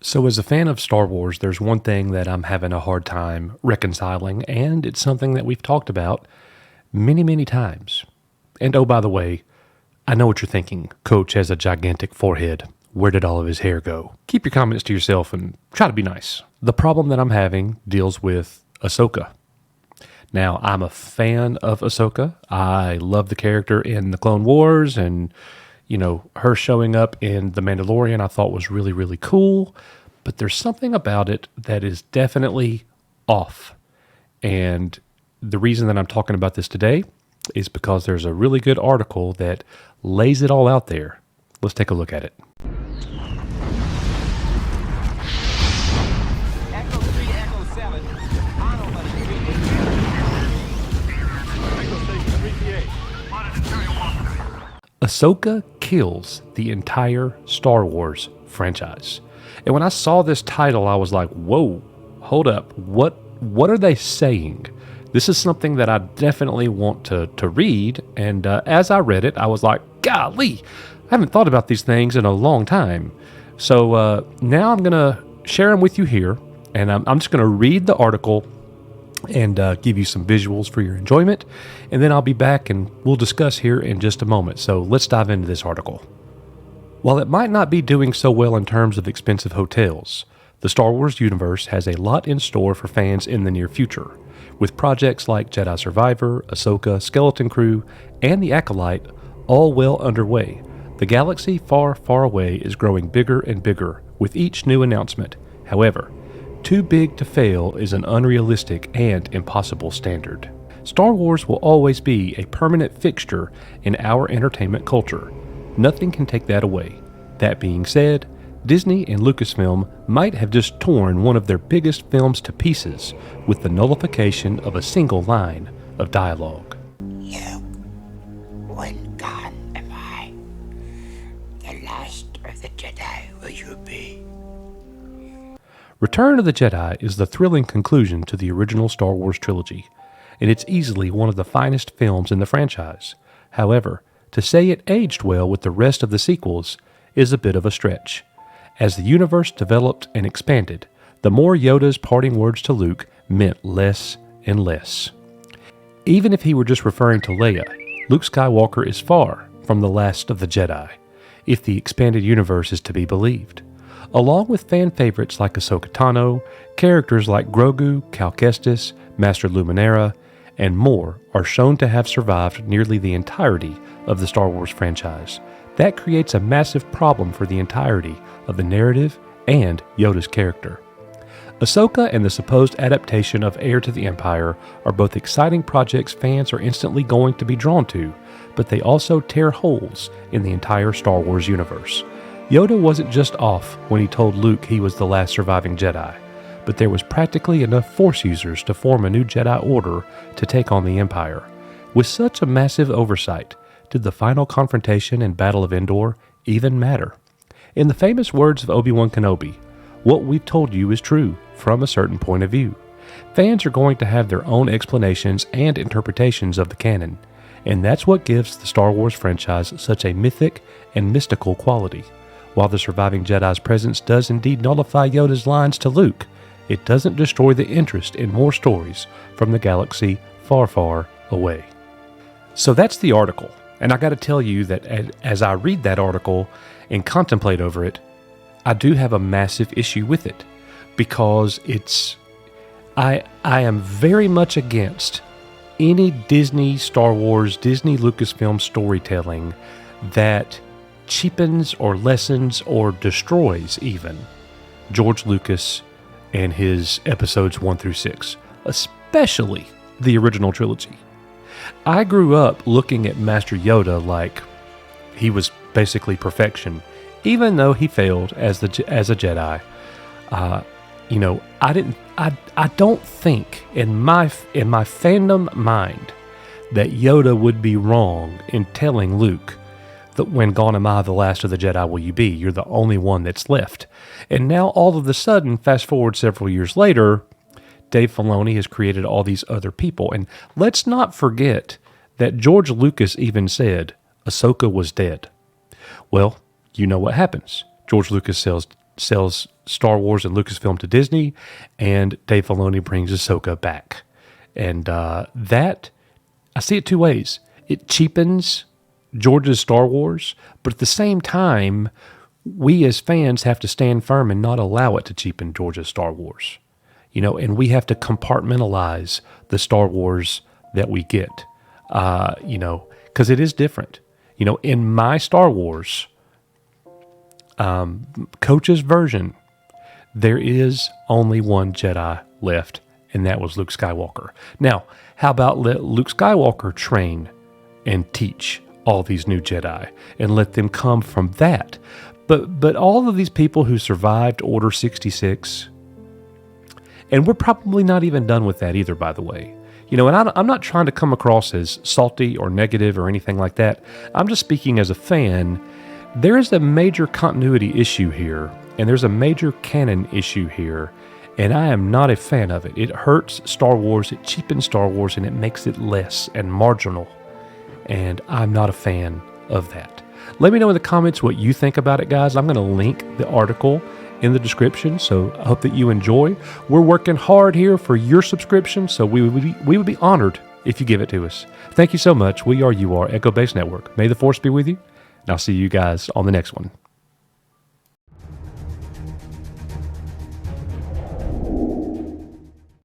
So, as a fan of Star Wars, there's one thing that I'm having a hard time reconciling, and it's something that we've talked about many, many times. And oh, by the way, I know what you're thinking. Coach has a gigantic forehead. Where did all of his hair go? Keep your comments to yourself and try to be nice. The problem that I'm having deals with Ahsoka. Now, I'm a fan of Ahsoka. I love the character in the Clone Wars, and her showing up in The Mandalorian I thought was really, really cool, but there's something about it that is definitely off. And the reason that I'm talking about this today is because there's a really good article that lays it all out there. Let's take a look at it. Echo 3 to Echo 7. Auto button 388. Echo Station 3PA. Ahsoka kills the entire Star Wars franchise. And when I saw this title, I was like, whoa, hold up. What are they saying? This is something that I definitely want to read. And as I read it, I was like, golly, I haven't thought about these things in a long time. So now I'm going to share them with you here. And I'm just going to read the article and give you some visuals for your enjoyment. And then I'll be back and we'll discuss here in just a moment. So let's dive into this article. While it might not be doing so well in terms of expensive hotels, the Star Wars universe has a lot in store for fans in the near future, with projects like Jedi Survivor, Ahsoka, Skeleton Crew, and the Acolyte all well underway. The galaxy far, far away is growing bigger and bigger with each new announcement. However, too big to fail is an unrealistic and impossible standard. Star Wars will always be a permanent fixture in our entertainment culture. Nothing can take that away. That being said, Disney and Lucasfilm might have just torn one of their biggest films to pieces with the nullification of a single line of dialogue. You, when gone am I? The last of the Jedi will you be? Return of the Jedi is the thrilling conclusion to the original Star Wars trilogy, and it's easily one of the finest films in the franchise. However, to say it aged well with the rest of the sequels is a bit of a stretch. As the universe developed and expanded, the more Yoda's parting words to Luke meant less and less. Even if he were just referring to Leia, Luke Skywalker is far from the last of the Jedi, if the expanded universe is to be believed. Along with fan favorites like Ahsoka Tano, characters like Grogu, Cal Kestis, Master Luminara, and more are shown to have survived nearly the entirety of the Star Wars franchise. That creates a massive problem for the entirety of the narrative and Yoda's character. Ahsoka and the supposed adaptation of Heir to the Empire are both exciting projects fans are instantly going to be drawn to, but they also tear holes in the entire Star Wars universe. Yoda wasn't just off when he told Luke he was the last surviving Jedi, but there was practically enough Force users to form a new Jedi Order to take on the Empire. With such a massive oversight, did the final confrontation and Battle of Endor even matter? In the famous words of Obi-Wan Kenobi, what we've told you is true from a certain point of view. Fans are going to have their own explanations and interpretations of the canon, and that's what gives the Star Wars franchise such a mythic and mystical quality. While the surviving Jedi's presence does indeed nullify Yoda's lines to Luke, it doesn't destroy the interest in more stories from the galaxy far, far away. So that's the article. And I got to tell you that as I read that article and contemplate over it, I do have a massive issue with it because I am very much against any Disney, Star Wars, Disney Lucasfilm storytelling that cheapens or lessens or destroys even George Lucas and his episodes 1 through 6, especially the original trilogy. I grew up looking at Master Yoda like he was basically perfection, even though he failed as a Jedi. I don't think in my fandom mind that Yoda would be wrong in telling Luke that when gone am I, the last of the Jedi will you be? You're the only one that's left. And now all of a sudden, fast forward several years later, Dave Filoni has created all these other people. And let's not forget that George Lucas even said Ahsoka was dead. Well, you know what happens. George Lucas sells Star Wars and Lucasfilm to Disney, and Dave Filoni brings Ahsoka back. And that, I see it two ways. It cheapens George's Star Wars, but at the same time, we as fans have to stand firm and not allow it to cheapen George's Star Wars. And we have to compartmentalize the Star Wars that we get, because it is different. In my Star Wars, Coach's version, there is only one Jedi left, and that was Luke Skywalker. Now, how about let Luke Skywalker train and teach all these new Jedi and let them come from that? But all of these people who survived Order 66, and we're probably not even done with that either, by the way. And I'm not trying to come across as salty or negative or anything like that. I'm just speaking as a fan. There is a major continuity issue here, and there's a major canon issue here, and I am not a fan of it. It hurts Star Wars, it cheapens Star Wars, and it makes it less and marginal. And I'm not a fan of that. Let me know in the comments what you think about it, guys. I'm going to link the article in the description, so I hope that you enjoy. We're working hard here for your subscription, so we would be honored if you give it to us. Thank you so much. We are Echo Base Network. May the Force be with you, and I'll see you guys on the next one.